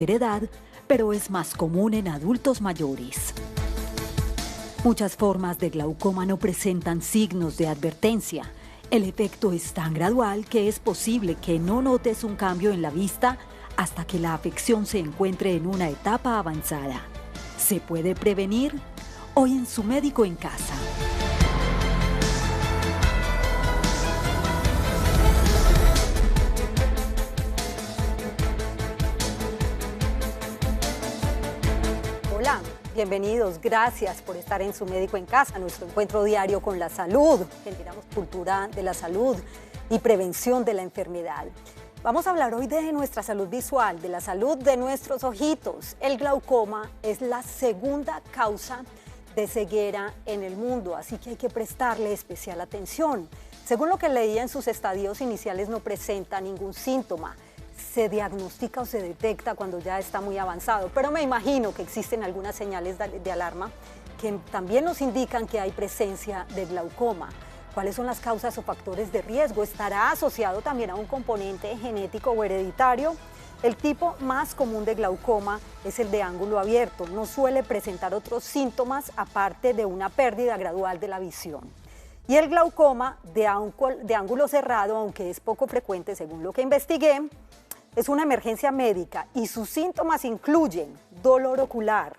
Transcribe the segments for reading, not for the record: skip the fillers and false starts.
edad, pero es más común en adultos mayores. Muchas formas de glaucoma no presentan signos de advertencia. El efecto es tan gradual que es posible que no notes un cambio en la vista hasta que la afección se encuentre en una etapa avanzada. ¿Se puede prevenir? Hoy en Su Médico en Casa. Hola, bienvenidos, gracias por estar en Su Médico en Casa, nuestro encuentro diario con la salud. Generamos cultura de la salud y prevención de la enfermedad. Vamos a hablar hoy de nuestra salud visual, de la salud de nuestros ojitos. El glaucoma es la segunda causa de ceguera en el mundo, así que hay que prestarle especial atención. Según lo que leía en sus estadios iniciales, no presenta ningún síntoma. Se diagnostica o se detecta cuando ya está muy avanzado, pero me imagino que existen algunas señales de alarma que también nos indican que hay presencia de glaucoma. ¿Cuáles son las causas o factores de riesgo? ¿Estará asociado también a un componente genético o hereditario? El tipo más común de glaucoma es el de ángulo abierto. No suele presentar otros síntomas aparte de una pérdida gradual de la visión. Y el glaucoma de ángulo cerrado, aunque es poco frecuente según lo que investigué, es una emergencia médica y sus síntomas incluyen dolor ocular,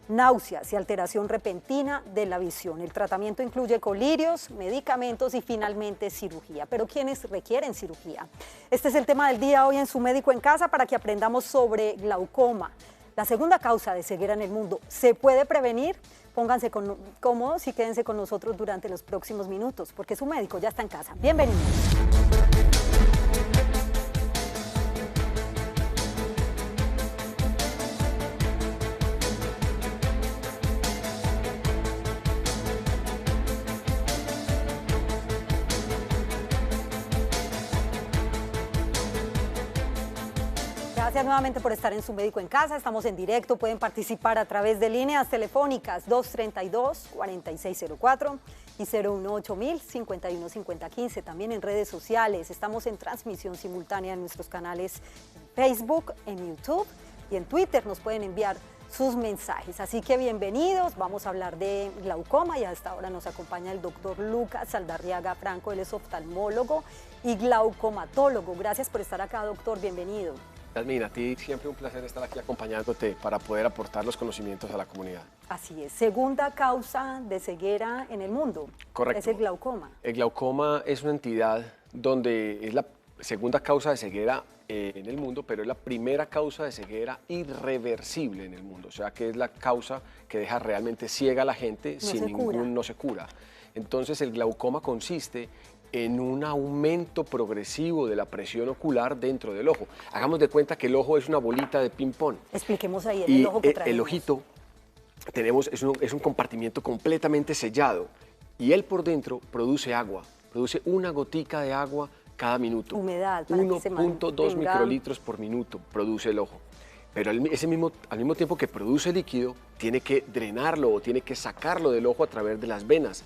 náuseas y alteración repentina de la visión. El tratamiento incluye colirios, medicamentos y finalmente cirugía. Pero ¿quiénes requieren cirugía? Este es el tema del día hoy en Su Médico en Casa para que aprendamos sobre glaucoma. La segunda causa de ceguera en el mundo. ¿Se puede prevenir? Pónganse cómodos y quédense con nosotros durante los próximos minutos porque Su Médico ya está en casa. Bienvenidos. Gracias nuevamente por estar en Su Médico en Casa. Estamos en directo, pueden participar a través de líneas telefónicas 232-4604 y 018-000-515015. También en redes sociales, estamos en transmisión simultánea en nuestros canales en Facebook, en YouTube y en Twitter. Nos pueden enviar sus mensajes. Así que bienvenidos, vamos a hablar de glaucoma y hasta ahora nos acompaña el doctor Lucas Saldarriaga Franco, él es oftalmólogo y glaucomatólogo. Gracias por estar acá, doctor, bienvenido. Yasmín, a ti siempre un placer estar aquí acompañándote para poder aportar los conocimientos a la comunidad. Así es, segunda causa de ceguera en el mundo. Correcto. Es el glaucoma. El glaucoma es una entidad donde es la segunda causa de ceguera en el mundo, pero es la primera causa de ceguera irreversible en el mundo. O sea que es la causa que deja realmente ciega a la gente no se cura. Entonces el glaucoma consiste en un aumento progresivo de la presión ocular dentro del ojo. Hagamos de cuenta que el ojo es una bolita de ping-pong. Expliquemos ahí el ojo que traemos. El ojito es un compartimiento completamente sellado y él por dentro produce agua, produce una gotica de agua cada minuto. Humedad. 1.2 microlitros por minuto produce el ojo. Pero al mismo tiempo que produce líquido, tiene que drenarlo o tiene que sacarlo del ojo a través de las venas.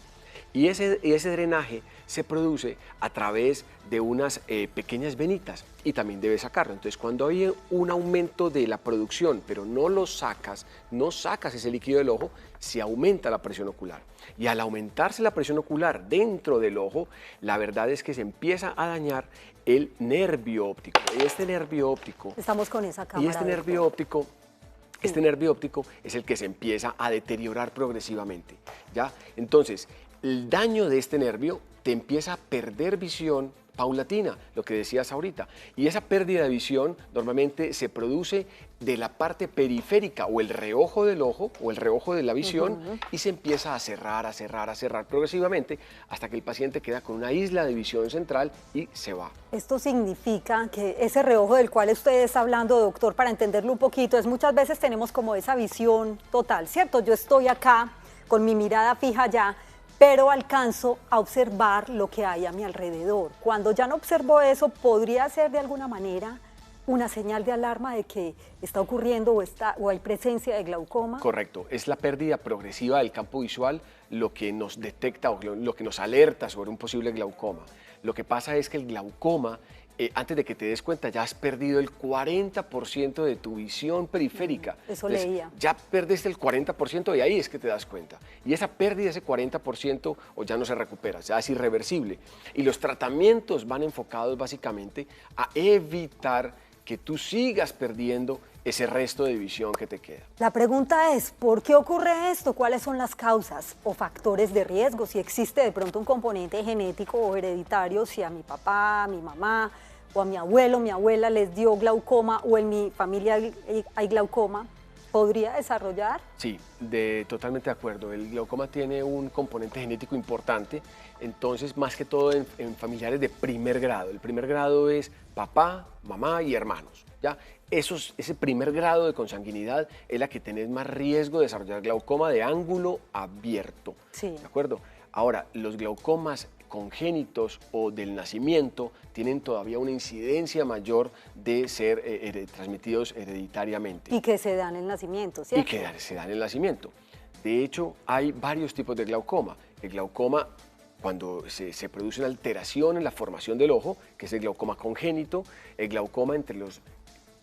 Y ese drenaje se produce a través de unas pequeñas venitas y también debe sacarlo. Entonces, cuando hay un aumento de la producción, pero no sacas ese líquido del ojo, se aumenta la presión ocular. Y al aumentarse la presión ocular dentro del ojo, la verdad es que se empieza a dañar el nervio óptico. Este nervio óptico... Estamos con esa cámara. Y este nervio óptico es el que se empieza a deteriorar progresivamente, ¿ya? Entonces, el daño de este nervio te empieza a perder visión paulatina, lo que decías ahorita. Y esa pérdida de visión normalmente se produce de la parte periférica o el reojo del ojo o el reojo de la visión y se empieza a cerrar progresivamente hasta que el paciente queda con una isla de visión central y se va. Esto significa que ese reojo del cual usted está hablando, doctor, para entenderlo un poquito, es muchas veces tenemos como esa visión total, ¿cierto? Yo estoy acá con mi mirada fija allá, pero alcanzo a observar lo que hay a mi alrededor. Cuando ya no observo eso, ¿podría ser de alguna manera una señal de alarma de que está ocurriendo o hay presencia de glaucoma? Correcto, es la pérdida progresiva del campo visual lo que nos detecta o lo que nos alerta sobre un posible glaucoma. Lo que pasa es que el glaucoma antes de que te des cuenta, ya has perdido el 40% de tu visión periférica. Eso Entonces, leía. Ya perdiste el 40% y ahí es que te das cuenta. Y esa pérdida, ese 40%, o ya no se recupera, ya es irreversible. Y los tratamientos van enfocados básicamente a evitar que tú sigas perdiendo ese resto de visión que te queda. La pregunta es, ¿por qué ocurre esto? ¿Cuáles son las causas o factores de riesgo? Si existe de pronto un componente genético o hereditario, si a mi papá, a mi mamá o a mi abuelo, mi abuela les dio glaucoma o en mi familia hay glaucoma, ¿podría desarrollar? Sí, totalmente de acuerdo. El glaucoma tiene un componente genético importante, entonces más que todo en familiares de primer grado. El primer grado es papá, mamá y hermanos, ¿ya? Ese primer grado de consanguinidad es la que tenés más riesgo de desarrollar glaucoma de ángulo abierto, Sí. ¿de acuerdo? Ahora, los glaucomas congénitos o del nacimiento tienen todavía una incidencia mayor de ser transmitidos hereditariamente. Y que se dan en el nacimiento, ¿cierto? Y que se dan en el nacimiento. De hecho, hay varios tipos de glaucoma. El glaucoma, cuando se produce una alteración en la formación del ojo, que es el glaucoma congénito, el glaucoma entre los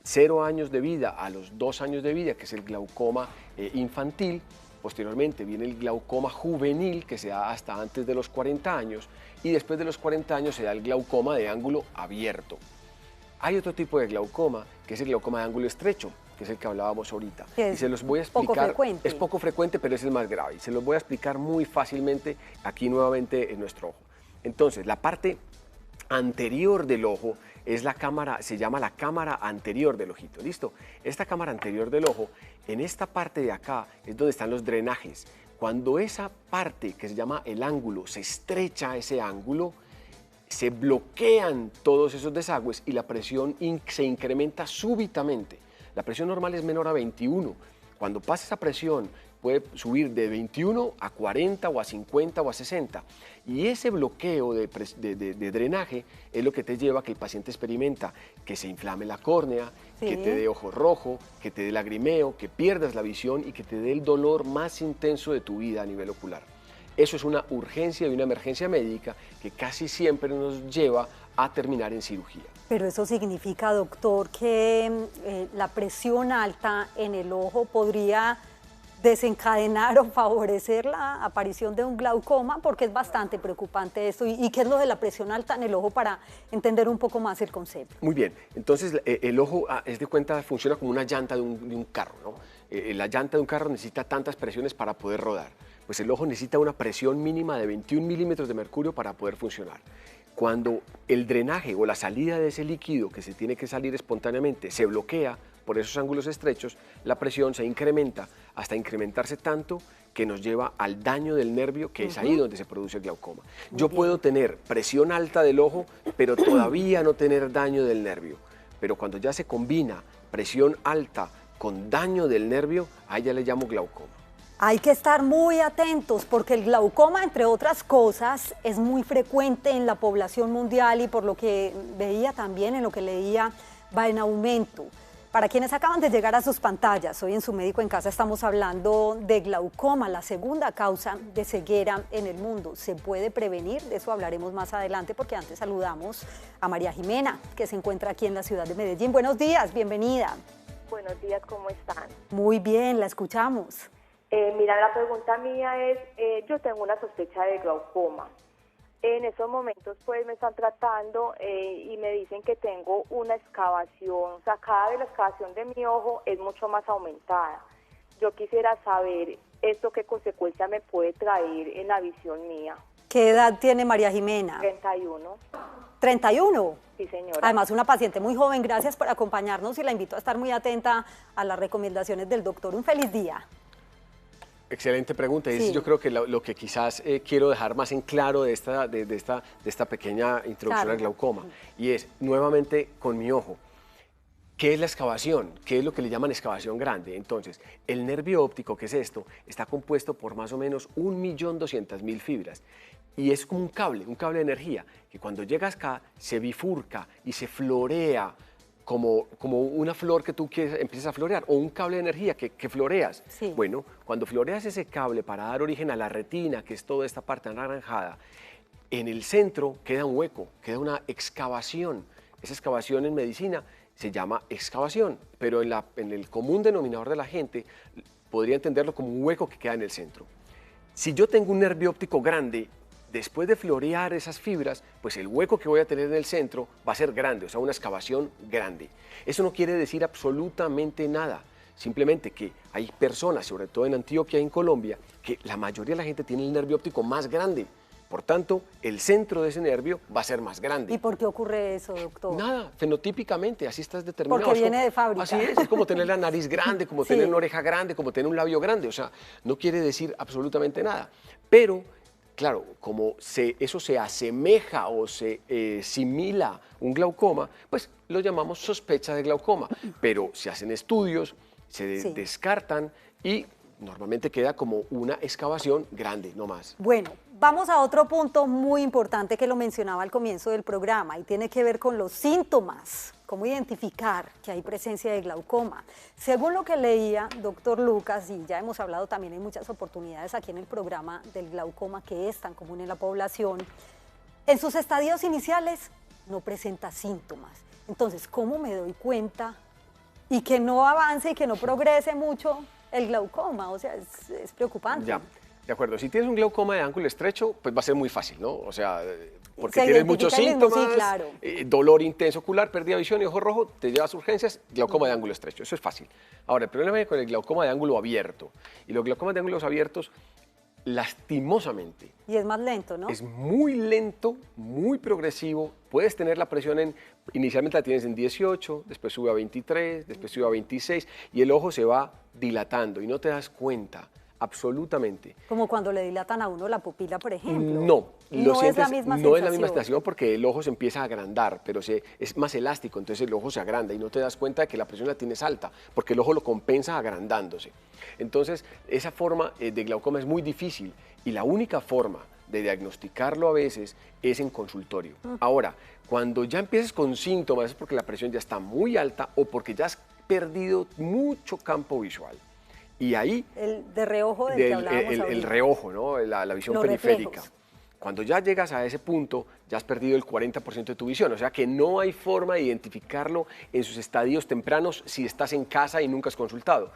0 años de vida a los 2 años de vida, que es el glaucoma infantil. Posteriormente viene el glaucoma juvenil, que se da hasta antes de los 40 años, y después de los 40 años se da el glaucoma de ángulo abierto. Hay otro tipo de glaucoma, que es el glaucoma de ángulo estrecho, que es el que hablábamos ahorita. Es y se los voy a explicar. poco frecuente. Es poco frecuente, pero es el más grave. Y se los voy a explicar muy fácilmente aquí nuevamente en nuestro ojo. Entonces, la parte anterior del ojo es la cámara, se llama la cámara anterior del ojito, ¿listo? Esta cámara anterior del ojo, en esta parte de acá es donde están los drenajes. Cuando esa parte que se llama el ángulo se estrecha ese ángulo, se bloquean todos esos desagües y la presión se incrementa súbitamente. La presión normal es menor a 21. Cuando pasa esa presión puede subir de 21 a 40 o a 50 o a 60. Y ese bloqueo de drenaje es lo que te lleva a que el paciente experimenta que se inflame la córnea, Sí. que te dé ojo rojo, que te dé lagrimeo, que pierdas la visión y que te dé el dolor más intenso de tu vida a nivel ocular. Eso es una urgencia y una emergencia médica que casi siempre nos lleva a terminar en cirugía. Pero eso significa, doctor, que la presión alta en el ojo podría desencadenar o favorecer la aparición de un glaucoma, porque es bastante preocupante esto. ¿Y qué es lo de la presión alta en el ojo para entender un poco más el concepto? Muy bien, entonces el ojo, es de cuenta, funciona como una llanta de un carro, ¿no? La llanta de un carro necesita tantas presiones para poder rodar. Pues el ojo necesita una presión mínima de 21 milímetros de mercurio para poder funcionar. Cuando el drenaje o la salida de ese líquido que se tiene que salir espontáneamente se bloquea por esos ángulos estrechos, la presión se incrementa hasta incrementarse tanto que nos lleva al daño del nervio, que es ahí donde se produce el glaucoma. Yo puedo tener presión alta del ojo, pero todavía no tener daño del nervio. Pero cuando ya se combina presión alta con daño del nervio, a ella le llamo glaucoma. Hay que estar muy atentos porque el glaucoma, entre otras cosas, es muy frecuente en la población mundial y por lo que veía también, en lo que leía, va en aumento. Para quienes acaban de llegar a sus pantallas, hoy en Su Médico en Casa estamos hablando de glaucoma, la segunda causa de ceguera en el mundo. ¿Se puede prevenir? De eso hablaremos más adelante porque antes saludamos a María Jimena, que se encuentra aquí en la ciudad de Medellín. Buenos días, bienvenida. Buenos días, ¿cómo están? Muy bien, la escuchamos. Mira, la pregunta mía es, yo tengo una sospecha de glaucoma. En esos momentos pues me están tratando y me dicen que tengo una excavación, o sea, cada vez la excavación de mi ojo es mucho más aumentada. Yo quisiera saber esto qué consecuencia me puede traer en la visión mía. ¿Qué edad tiene María Jimena? 31. ¿31? Sí, señora. Además, una paciente muy joven, gracias por acompañarnos y la invito a estar muy atenta a las recomendaciones del doctor. Un feliz día. Excelente pregunta. Sí. Yo creo que lo que quizás quiero dejar más en claro de esta pequeña introducción al glaucoma, y es nuevamente con mi ojo. ¿Qué es la excavación? ¿Qué es lo que le llaman excavación grande? Entonces, el nervio óptico, que es esto, está compuesto por más o menos 1.200.000 fibras. Y es como un cable de energía, que cuando llegas acá se bifurca y se florea como una flor que tú quieres, empiezas a florear, o un cable de energía que floreas. Sí. Bueno, cuando floreas ese cable para dar origen a la retina, que es toda esta parte anaranjada, en el centro queda un hueco, queda una excavación, Esa excavación en medicina se llama excavación, pero en el común denominador de la gente podría entenderlo como un hueco que queda en el centro. Si yo tengo un nervio óptico grande, después de florear esas fibras, pues el hueco que voy a tener en el centro va a ser grande, o sea, una excavación grande. Eso no quiere decir absolutamente nada, simplemente que hay personas, sobre todo en Antioquia y en Colombia, que la mayoría de la gente tiene el nervio óptico más grande. Por tanto, el centro de ese nervio va a ser más grande. ¿Y por qué ocurre eso, doctor? Nada, fenotípicamente, así estás determinado. Porque viene de fábrica. Así es como tener la nariz grande, como tener una oreja grande, como tener un labio grande. O sea, no quiere decir absolutamente nada. Pero, claro, como eso se asemeja o se simila un glaucoma, pues lo llamamos sospecha de glaucoma. Pero se hacen estudios, se descartan y normalmente queda como una excavación grande, no más. Bueno, vamos a otro punto muy importante que lo mencionaba al comienzo del programa y tiene que ver con los síntomas, cómo identificar que hay presencia de glaucoma. Según lo que leía, doctor Lucas, y ya hemos hablado también en muchas oportunidades aquí en el programa del glaucoma que es tan común en la población, en sus estadios iniciales no presenta síntomas. Entonces, ¿cómo me doy cuenta y que no avance y que no progrese mucho el glaucoma? O sea, es preocupante. Ya, de acuerdo. Si tienes un glaucoma de ángulo estrecho, pues va a ser muy fácil, ¿no? O sea, porque tienes muchos síntomas, sí, claro. Dolor intenso ocular, pérdida de visión y ojo rojo, te llevas a urgencias, glaucoma de ángulo estrecho. Eso es fácil. Ahora, el problema es con el glaucoma de ángulo abierto. Y los glaucomas de ángulos abiertos, lastimosamente. Y es más lento, ¿no? Es muy lento, muy progresivo. Puedes tener la presión inicialmente la tienes en 18, después sube a 23, después sube a 26 y el ojo se va dilatando y no te das cuenta, absolutamente. Como cuando le dilatan a uno la pupila, por ejemplo. No, no es la misma sensación. No es la misma sensación porque el ojo se empieza a agrandar, pero es más elástico, entonces el ojo se agranda y no te das cuenta de que la presión la tienes alta, porque el ojo lo compensa agrandándose. Entonces, esa forma de glaucoma es muy difícil y la única forma de diagnosticarlo a veces es en consultorio. Ahora, cuando ya empieces con síntomas es porque la presión ya está muy alta o porque ya has perdido mucho campo visual. Y ahí... El de reojo del que hablábamos el reojo, ¿no? La visión periférica. Reflejos. Cuando ya llegas a ese punto, ya has perdido el 40% de tu visión. O sea que no hay forma de identificarlo en sus estadios tempranos si estás en casa y nunca has consultado.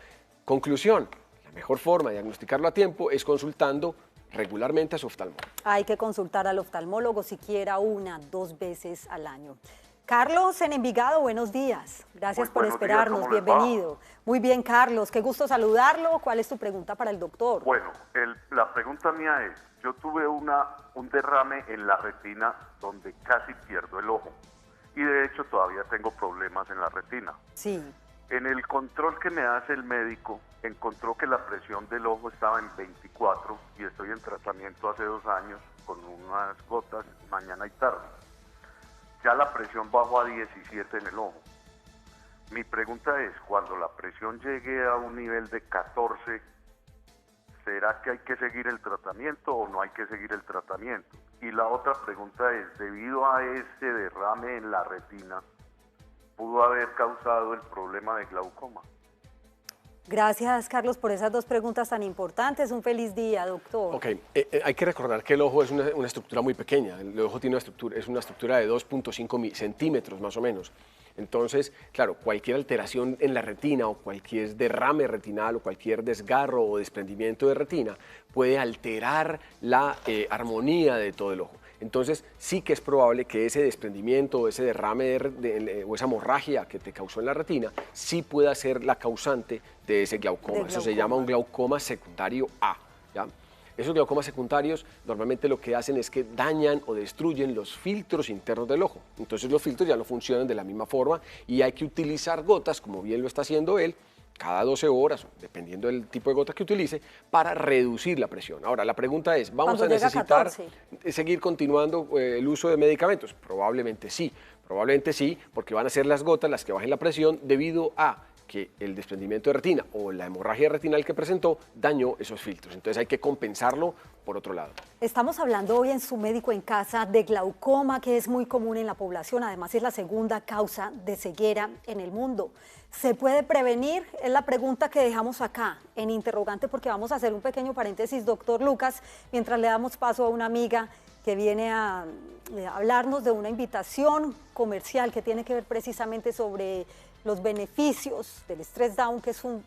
Conclusión, la mejor forma de diagnosticarlo a tiempo es consultando regularmente a su oftalmólogo. Hay que consultar al oftalmólogo siquiera 1 o 2 veces al año. Carlos en Envigado, buenos días. Gracias por esperarnos, bienvenido. Muy bien, Carlos, qué gusto saludarlo. ¿Cuál es tu pregunta para el doctor? Bueno, la pregunta mía es, yo tuve un derrame en la retina donde casi pierdo el ojo y de hecho todavía tengo problemas en la retina. Sí. En el control que me hace el médico, encontró que la presión del ojo estaba en 24 y estoy en tratamiento hace 2 años con unas gotas mañana y tarde. Ya la presión bajó a 17 en el ojo. Mi pregunta es, cuando la presión llegue a un nivel de 14, ¿será que hay que seguir el tratamiento o no hay que seguir el tratamiento? Y la otra pregunta es, debido a ese derrame en la retina, ¿pudo haber causado el problema de glaucoma? Gracias, Carlos, por esas 2 preguntas tan importantes. Un feliz día, doctor. Ok, hay que recordar que el ojo es una estructura muy pequeña. El ojo tiene es una estructura de 2.5 centímetros más o menos. Entonces, claro, cualquier alteración en la retina o cualquier derrame retinal o cualquier desgarro o desprendimiento de retina puede alterar la armonía de todo el ojo. Entonces, sí que es probable que ese desprendimiento o ese derrame o esa hemorragia que te causó en la retina sí pueda ser la causante de ese glaucoma. Eso se llama un glaucoma secundario A, ¿ya? Esos glaucomas secundarios normalmente lo que hacen es que dañan o destruyen los filtros internos del ojo. Entonces los filtros ya no funcionan de la misma forma y hay que utilizar gotas, como bien lo está haciendo él, cada 12 horas, dependiendo del tipo de gotas que utilice, para reducir la presión. Ahora, la pregunta es, ¿vamos a necesitar seguir continuando el uso de medicamentos? Probablemente sí, porque van a ser las gotas las que bajen la presión debido a que el desprendimiento de retina o la hemorragia retinal que presentó dañó esos filtros. Entonces hay que compensarlo por otro lado. Estamos hablando hoy en Su Médico en Casa de glaucoma, que es muy común en la población. Además es la segunda causa de ceguera en el mundo. ¿Se puede prevenir? Es la pregunta que dejamos acá en interrogante, porque vamos a hacer un pequeño paréntesis, doctor Lucas, mientras le damos paso a una amiga que viene a hablarnos de una invitación comercial que tiene que ver precisamente sobre los beneficios del Stress Down, que es un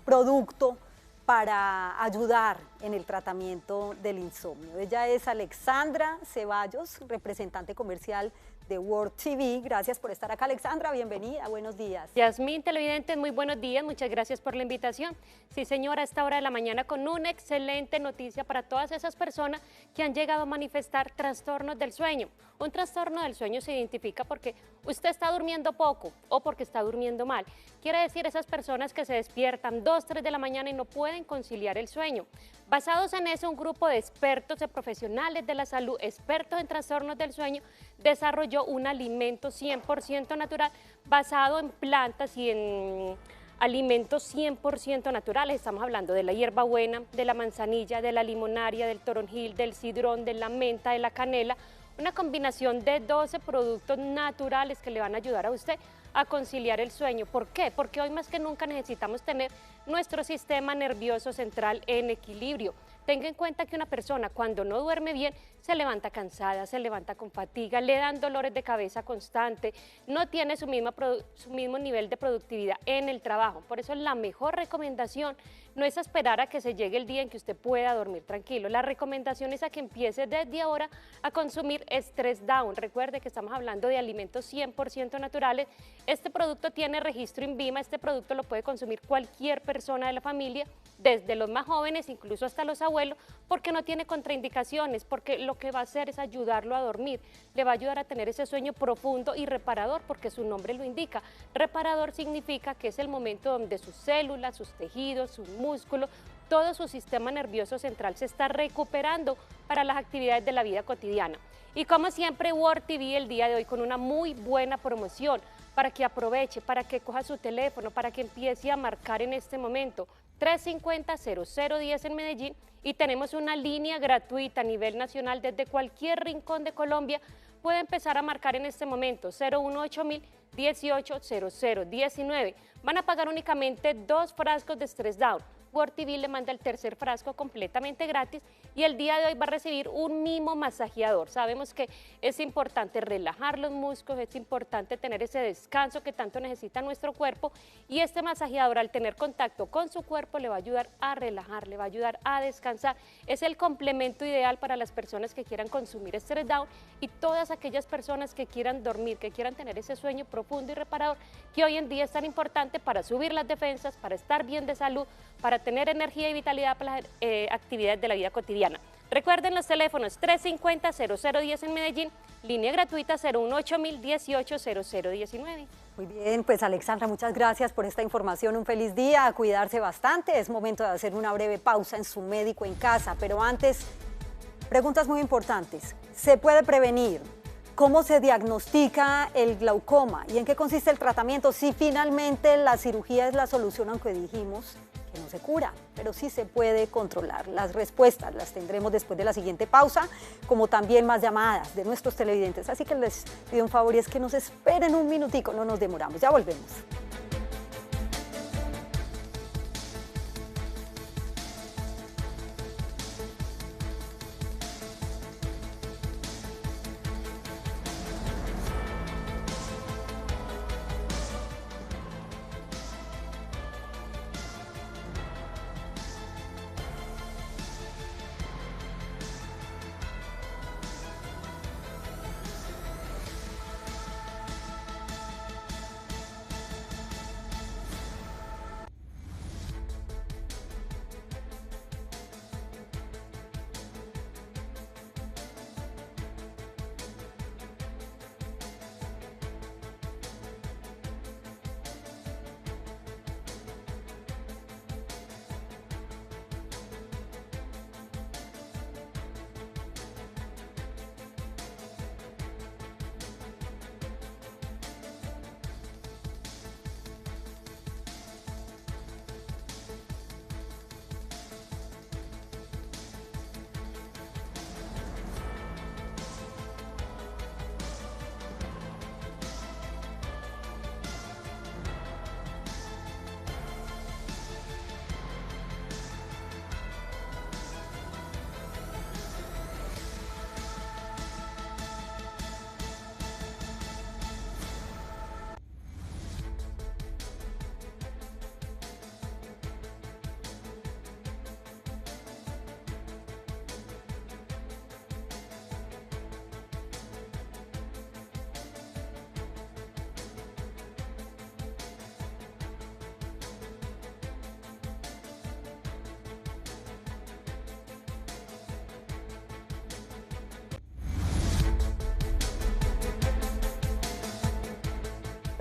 producto para ayudar en el tratamiento del insomnio. Ella es Alexandra Ceballos, representante comercial de World TV. Gracias por estar acá, Alexandra, bienvenida, buenos días. Yasmín, televidentes, muy buenos días, muchas gracias por la invitación. Sí, señora, a esta hora de la mañana con una excelente noticia para todas esas personas que han llegado a manifestar trastornos del sueño. Un trastorno del sueño se identifica porque usted está durmiendo poco o porque está durmiendo mal. Quiere decir esas personas que se despiertan 2, 3 de la mañana y no pueden conciliar el sueño. Basados en eso, un grupo de expertos, de profesionales de la salud, expertos en trastornos del sueño, desarrolló un alimento 100% natural basado en plantas y en alimentos 100% naturales. Estamos hablando de la hierbabuena, de la manzanilla, de la limonaria, del toronjil, del cidrón, de la menta, de la canela. Una combinación de 12 productos naturales que le van a ayudar a usted a conciliar el sueño. ¿Por qué? Porque hoy más que nunca necesitamos tener nuestro sistema nervioso central en equilibrio. Tenga en cuenta que una persona cuando no duerme bien se levanta cansada, se levanta con fatiga, le dan dolores de cabeza constante, no tiene su mismo nivel de productividad en el trabajo. Por eso la mejor recomendación no es esperar a que se llegue el día en que usted pueda dormir tranquilo. La recomendación es a que empiece desde ahora a consumir Stress Down. Recuerde que estamos hablando de alimentos 100% naturales. Este producto tiene registro INVIMA, este producto lo puede consumir cualquier persona de la familia, desde los más jóvenes, incluso hasta los abuelos, porque no tiene contraindicaciones, porque lo que va a hacer es ayudarlo a dormir, le va a ayudar a tener ese sueño profundo y reparador, porque su nombre lo indica. Reparador significa que es el momento donde sus células, sus tejidos, sus músculos, todo su sistema nervioso central se está recuperando para las actividades de la vida cotidiana. Y como siempre, World TV el día de hoy con una muy buena promoción para que aproveche, para que coja su teléfono, para que empiece a marcar en este momento 350-0010 en Medellín, y tenemos una línea gratuita a nivel nacional desde cualquier rincón de Colombia. Puede empezar a marcar en este momento 018-018-0019. Van a pagar únicamente 2 frascos de Stress Down. World TV le manda el tercer frasco completamente gratis y el día de hoy va a recibir un mimo masajeador. Sabemos que es importante relajar los músculos, es importante tener ese descanso que tanto necesita nuestro cuerpo, y este masajeador, al tener contacto con su cuerpo, le va a ayudar a relajar, le va a ayudar a descansar. Es el complemento ideal para las personas que quieran consumir Stress Down y todas aquellas personas que quieran dormir, que quieran tener ese sueño profundo y reparador que hoy en día es tan importante para subir las defensas, para estar bien de salud, para tener energía y vitalidad para las actividades de la vida cotidiana. Recuerden los teléfonos 350-0010 en Medellín, línea gratuita 018-018-0019. Muy bien, pues Alexandra, muchas gracias por esta información, un feliz día, a cuidarse bastante. Es momento de hacer una breve pausa en Su Médico en Casa, pero antes, preguntas muy importantes. ¿Se puede prevenir? ¿Cómo se diagnostica el glaucoma? ¿Y en qué consiste el tratamiento? Si finalmente la cirugía es la solución, aunque dijimos que no se cura, pero sí se puede controlar. Las respuestas las tendremos después de la siguiente pausa, como también más llamadas de nuestros televidentes. Así que les pido un favor y es que nos esperen un minutico, no nos demoramos, ya volvemos.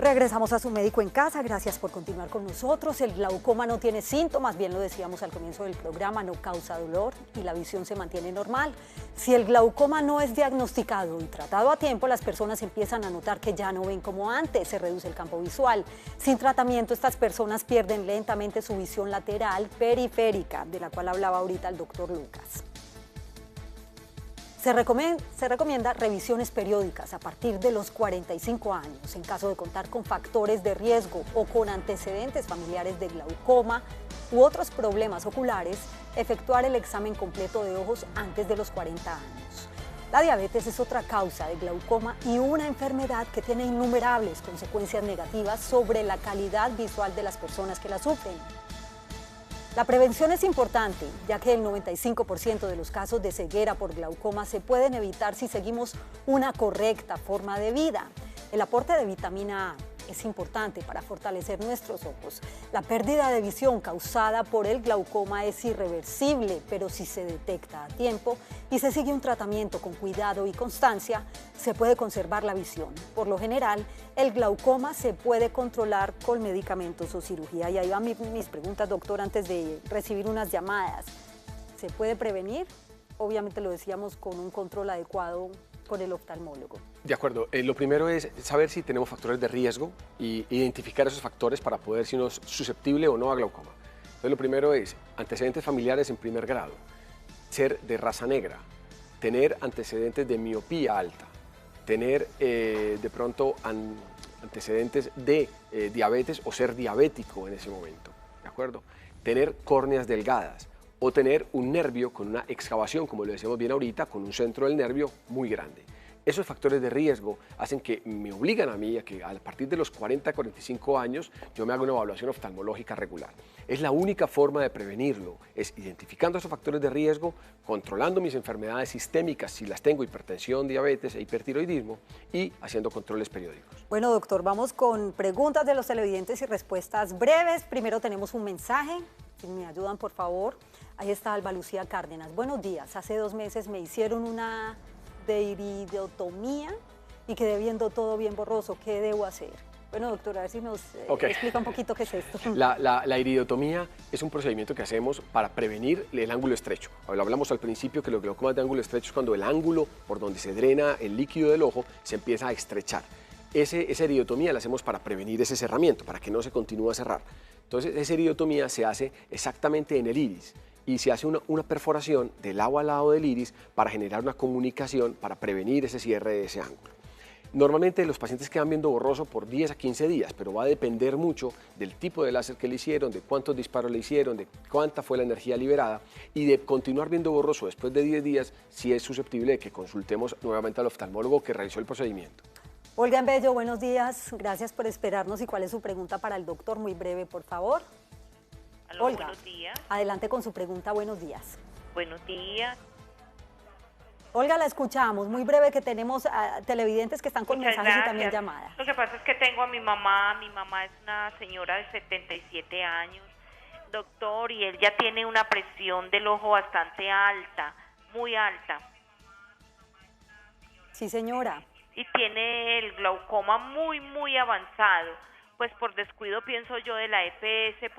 Regresamos a Su Médico en Casa, gracias por continuar con nosotros. El glaucoma no tiene síntomas, bien lo decíamos al comienzo del programa, no causa dolor y la visión se mantiene normal. Si el glaucoma no es diagnosticado y tratado a tiempo, las personas empiezan a notar que ya no ven como antes, se reduce el campo visual. Sin tratamiento, estas personas pierden lentamente su visión lateral periférica, de la cual hablaba ahorita el doctor Lucas. Se recomienda revisiones periódicas a partir de los 45 años en caso de contar con factores de riesgo o con antecedentes familiares de glaucoma u otros problemas oculares, efectuar el examen completo de ojos antes de los 40 años. La diabetes es otra causa de glaucoma y una enfermedad que tiene innumerables consecuencias negativas sobre la calidad visual de las personas que la sufren. La prevención es importante, ya que el 95% de los casos de ceguera por glaucoma se pueden evitar si seguimos una correcta forma de vida. El aporte de vitamina A es importante para fortalecer nuestros ojos. La pérdida de visión causada por el glaucoma es irreversible, pero si se detecta a tiempo y se sigue un tratamiento con cuidado y constancia, se puede conservar la visión. Por lo general, el glaucoma se puede controlar con medicamentos o cirugía. Y ahí van mis preguntas, doctor, antes de recibir unas llamadas. ¿Se puede prevenir? Obviamente lo decíamos con un control adecuado con el oftalmólogo. De acuerdo. Lo primero es saber si tenemos factores de riesgo y identificar esos factores para poder si uno es susceptible o no a glaucoma. Entonces, lo primero es antecedentes familiares en primer grado, ser de raza negra, tener antecedentes de miopía alta, tener de pronto antecedentes de diabetes o ser diabético en ese momento, ¿de acuerdo? Tener córneas delgadas o tener un nervio con una excavación, como lo decíamos bien ahorita, con un centro del nervio muy grande. Esos factores de riesgo hacen que me obligan a mí a que a partir de los 40 a 45 años yo me haga una evaluación oftalmológica regular. Es la única forma de prevenirlo, es identificando esos factores de riesgo, controlando mis enfermedades sistémicas, si las tengo, hipertensión, diabetes e hipertiroidismo, y haciendo controles periódicos. Bueno, doctor, vamos con preguntas de los televidentes y respuestas breves. Primero tenemos un mensaje, si me ayudan por favor. Ahí está Alba Lucía Cárdenas. Buenos días, hace 2 meses me hicieron una iridotomía y quedé viendo todo bien borroso. ¿Qué debo hacer? Bueno, doctora, a ver si nos explica un poquito qué es esto. La iridotomía es un procedimiento que hacemos para prevenir el ángulo estrecho. Hablamos al principio que los glaucomas de ángulo estrecho es cuando el ángulo por donde se drena el líquido del ojo se empieza a estrechar. Esa iridotomía la hacemos para prevenir ese cerramiento, para que no se continúe a cerrar. Entonces, esa iridotomía se hace exactamente en el iris y se hace una perforación de lado a lado del iris para generar una comunicación para prevenir ese cierre de ese ángulo. Normalmente los pacientes quedan viendo borroso por 10 a 15 días, pero va a depender mucho del tipo de láser que le hicieron, de cuántos disparos le hicieron, de cuánta fue la energía liberada y de continuar viendo borroso después de 10 días si es susceptible de que consultemos nuevamente al oftalmólogo que realizó el procedimiento. Olga Embello, buenos días, gracias por esperarnos. ¿Y cuál es su pregunta para el doctor? Muy breve, por favor. Aló, Olga, buenos días. Adelante con su pregunta, buenos días. Buenos días. Olga, la escuchamos, muy breve, que tenemos televidentes que están con Muchas mensajes gracias. y también llamadas. Lo que pasa es que tengo a mi mamá es una señora de 77 años, doctor, y él ya tiene una presión del ojo bastante alta, muy alta. Sí, señora. Y tiene el glaucoma muy avanzado, pues por descuido pienso yo de la EPS,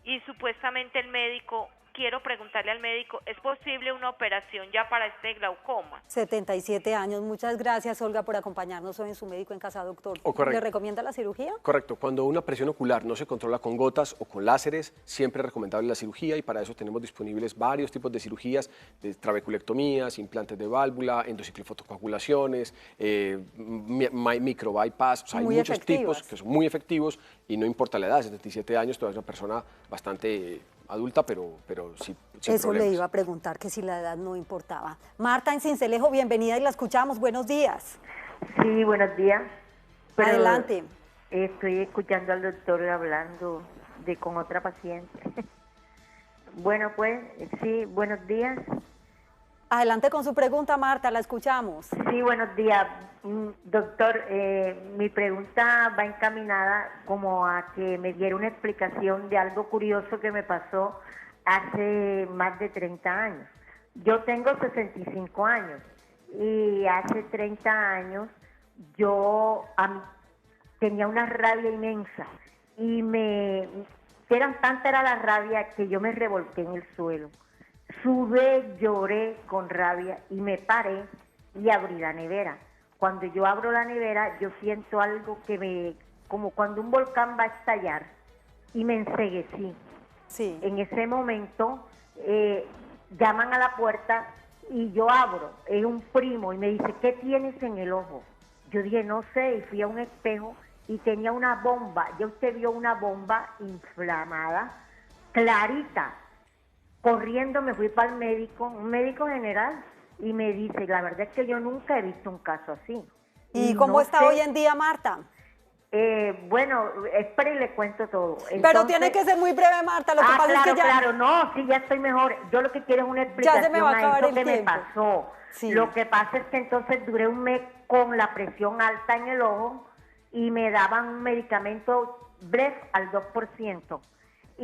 y supuestamente el médico, quiero preguntarle al médico, ¿es posible una operación ya para este glaucoma? 77 años, muchas gracias Olga por acompañarnos hoy en Su Médico en Casa, doctor. ¿Le recomienda la cirugía? Correcto, cuando una presión ocular no se controla con gotas o con láseres, siempre es recomendable la cirugía y para eso tenemos disponibles varios tipos de cirugías, de trabeculectomías, implantes de válvula, endociclofotocoagulaciones, microbypass, o sea, hay muchos tipos que son muy efectivos y no importa la edad, 77 años, todavía es una persona bastante adulta, pero sí, sin Eso problemas. le iba a preguntar, que si la edad no importaba. Marta en Sincelejo, bienvenida y la escuchamos. Buenos días. Sí, buenos días. Adelante. Estoy escuchando al doctor hablando con otra paciente. Bueno, pues, sí, buenos días. Adelante con su pregunta, Marta, la escuchamos. Sí, buenos días. Doctor, mi pregunta va encaminada como a que me diera una explicación de algo curioso que me pasó hace más de 30 años. Yo tengo 65 años y hace 30 años yo tenía una rabia inmensa y tanta era la rabia que yo me revolqué en el suelo. Sudé, lloré con rabia y me paré y abrí la nevera. Cuando yo abro la nevera, yo siento algo como cuando un volcán va a estallar, y me enceguecí. Sí. En ese momento llaman a la puerta y yo abro, es un primo y me dice, ¿qué tienes en el ojo? Yo dije, no sé, y fui a un espejo y tenía una bomba. Ya usted vio una bomba inflamada, clarita. Corriendo me fui para el médico, un médico general, y me dice, la verdad es que yo nunca he visto un caso así. ¿Y cómo está hoy en día, Marta? Bueno, espere y le cuento todo. Pero tiene que ser muy breve, Marta, lo que pasa es que ya... Claro, no, sí, ya estoy mejor. Yo lo que quiero es una explicación ya se me va a acabar a eso el que tiempo. me pasó. Sí. Lo que pasa es que entonces duré un mes con la presión alta en el ojo y me daban un medicamento Bref al 2%.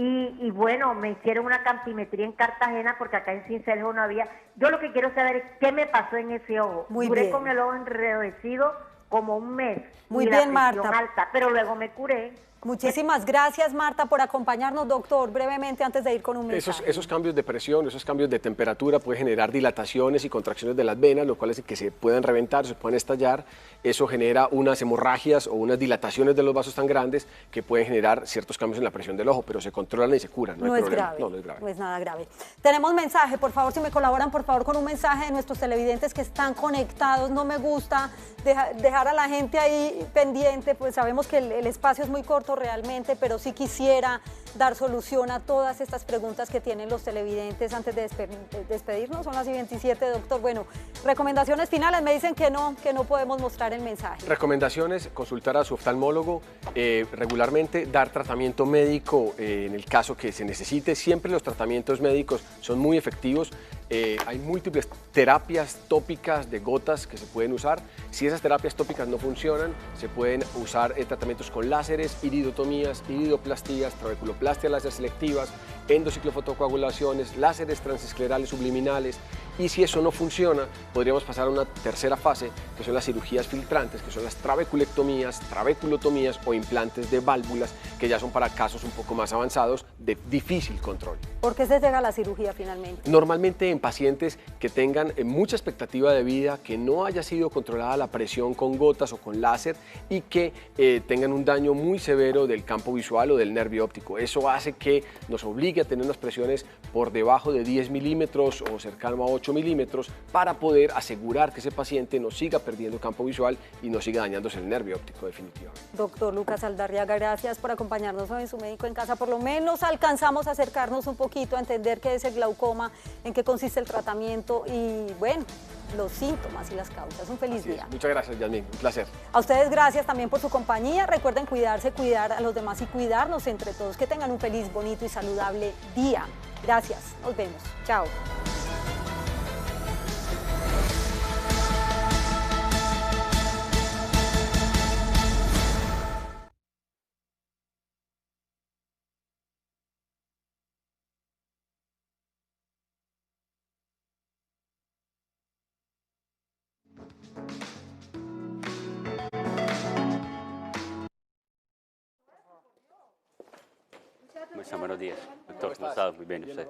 Y bueno, me hicieron una campimetría en Cartagena porque acá en Sincelejo no había. Yo lo que quiero saber es qué me pasó en ese ojo. Duré con el ojo enrojecido como un mes. Muy y bien, la presión Marta. alta, pero luego me curé. Muchísimas gracias, Marta, por acompañarnos, doctor, brevemente antes de ir con un mensaje. Esos cambios de presión, esos cambios de temperatura pueden generar dilataciones y contracciones de las venas, lo cual hace que se puedan reventar, se puedan estallar. Eso genera unas hemorragias o unas dilataciones de los vasos tan grandes que pueden generar ciertos cambios en la presión del ojo, pero se controlan y se curan, no hay problema. Grave, no es grave. No es nada grave. Tenemos mensaje, por favor, si me colaboran, por favor, con un mensaje de nuestros televidentes que están conectados. No me gusta dejar a la gente ahí pendiente, pues sabemos que el espacio es muy corto realmente, pero sí quisiera dar solución a todas estas preguntas que tienen los televidentes antes de despedirnos. Son las 27, doctor. Bueno, recomendaciones finales. Me dicen que no podemos mostrar el mensaje. Recomendaciones: consultar a su oftalmólogo regularmente, dar tratamiento médico en el caso que se necesite. Siempre los tratamientos médicos son muy efectivos. Hay múltiples terapias tópicas de gotas que se pueden usar. Si esas terapias tópicas no funcionan, se pueden usar tratamientos con láseres, iridotomías, iridoplastías, trabeculoplastias láser selectivas, endociclofotocoagulaciones, láseres transesclerales subliminales. Y si eso no funciona, podríamos pasar a una tercera fase, que son las cirugías filtrantes, que son las trabeculectomías, trabeculotomías o implantes de válvulas, que ya son para casos un poco más avanzados de difícil control. ¿Por qué se llega a la cirugía finalmente? Normalmente en pacientes que tengan mucha expectativa de vida, que no haya sido controlada la presión con gotas o con láser y que tengan un daño muy severo del campo visual o del nervio óptico. Eso hace que nos obligue a tener unas presiones por debajo de 10 milímetros o cercano a 8 milímetros para poder asegurar que ese paciente no siga perdiendo campo visual y no siga dañándose el nervio óptico definitivamente. Doctor Lucas Aldarriaga, gracias por acompañarnos hoy en Su Médico en Casa. Por lo menos alcanzamos a acercarnos un poquito a entender qué es el glaucoma, en qué consiste el tratamiento y, bueno, los síntomas y las causas. Un feliz día. Muchas gracias, Yasmín. Un placer. A ustedes gracias también por su compañía. Recuerden cuidarse, cuidar a los demás y cuidarnos entre todos. Que tengan un feliz, bonito y saludable día. Gracias. Nos vemos. Chao. Buenos días, doctor. ¿Cómo está? Muy bien, usted.